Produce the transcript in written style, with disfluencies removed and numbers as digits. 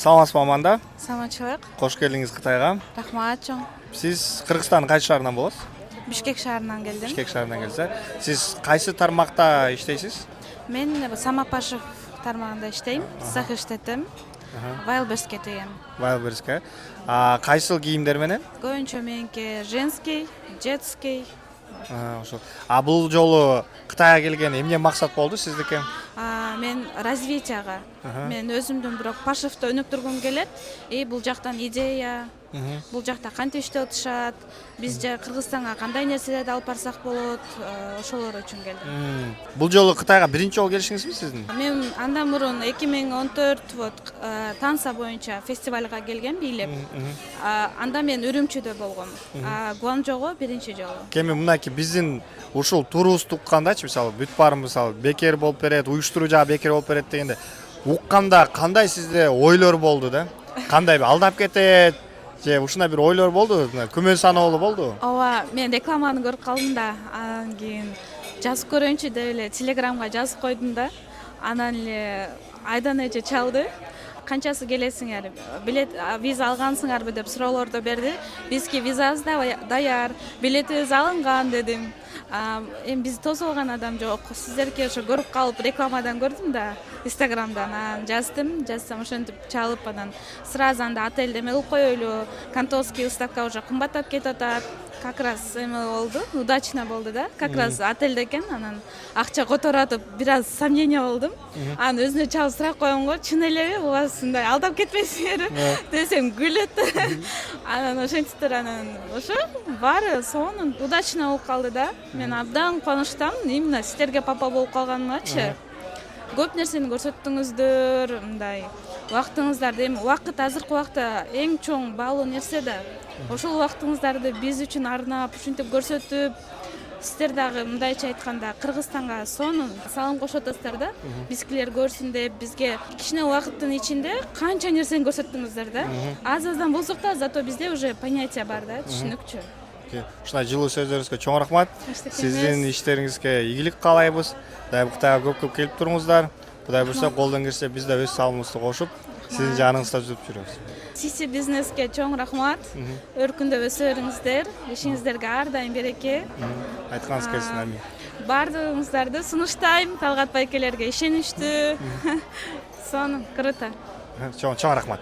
Саламатсызбы Аманда? Саламатчылык. Кош келдиңиз Кытайга. Рахмат чоң. Сиз Кыргызстандын кайсы шаарынан болосуз? Бишкек шаарынан келдим. Бишкек шаарынан келсе. Сиз кайсы тармакта иштейсиз? Мен Самопашев тармагында иштейм. Цех иштетем. Вайлберске деген. Вайлберске. Кайсыл кийимдер менен? Көбүнчө меники женский, детский. Ошол. Бул жолу Кытайга келген эмне максат болду сиздики? Мен развитияга. Мен өзүмдүн бирок Пашевто өнүктүргүм келет. Бул жактан идея, бул жакта кантип иштеп атышат, биз же Кыргызстанга кандай нерселерди алып барсак болот, ошолор үчүн келдим. Бул жолу Кытайга биринчи жолу келишиңизби сиздин? Мен андан мурун 2014 танса боюнча фестивалга келгем бийлеп. Анда мен Үрүмчүдө болгом. Гуанчжоого биринчи жолу. Кеми мынакей биздин ушул турубузду уккандачы, мисалы бүт баарын мисалы бекер болуп берет, уюштуруу жагы бекер болуп берет дегенде укканда кандай сизде ойлор болду да? Кандай алдап кетет же ушундай бир ойлор болду? Күмөн саноолуу болду? Ооба, мен рекламаны көрүп калдым да, анан кийин жазып көрөйүнчү деп эле Телеграмга жазып койдум да. Анан эле айдан эже чалды. Канчасы келесиңер? Билет, виза алгансыңарбы деп суроолорду берди. Бизге визабыз да даяр, билетибиз алынган дедим. Эми бизди тосуп алган адам жок. Сиздерге ошо көрүп калып рекламадан көрдүм да, Инстаграмдан. Анан жазсам ошентип чалып анан сразу анда отельде эме кылып коелу. Кантовский выставка уже кымбаттап кетип атат. Как раз эме болду, удачно болду да. Как раз отельде экен, анан акча которотуп, бир аз сомнение болдум. Анан өзүнө чалып сурап коем го, чын элеби, у вас мындай алдап кетпейсиңерби десем күлөт. Анан ошентиптир, анан ошо баары сонун удачно болуп калды да. Мен абдан кубанычтамын, именно сиздерге папа болуп калганымачы. Көп нерсени көрсөттүңүздөр, мындай убактыңыздарды, эми убакыт азыркы убакта эң чоң баалуу нерсе да. Ошол убактыңыздарды биз үчүн арнап, ушинтип көрсөтүп, сиздер дагы мындайча айтканда Кыргызстанга сонун салым кошуп атасыздар да. Бизгилер көрсүн деп, бизге кичине убакыттын ичинде канча нерсени көрсөттүңүздөр да. Аз-аздан болсок да, зато бизде уже понятие бар да, түшүнүкчү. Ушундай жылуу сөздөрүңүзгө чоң рахмат. Сиздин иштериңизге ийгилик каалайбыз. Дайым Кытайга көп келип туруңуздар. Кудай буюрса колдон келсе биз да өз салымыбызды кошуп, сиздин жаныңызда жүрүп жүрөбүз. Сиси бизнеске чоң рахмат. Өркүндөп өсө бериңиздер. Ишиңиздерге ар дайым береке. Айтканыңыз келсин, амин. Бардыгыңыздарды сунуштайм. Талгат байкелерге ишеничтүү. Сонун, круто. Чоң рахмат.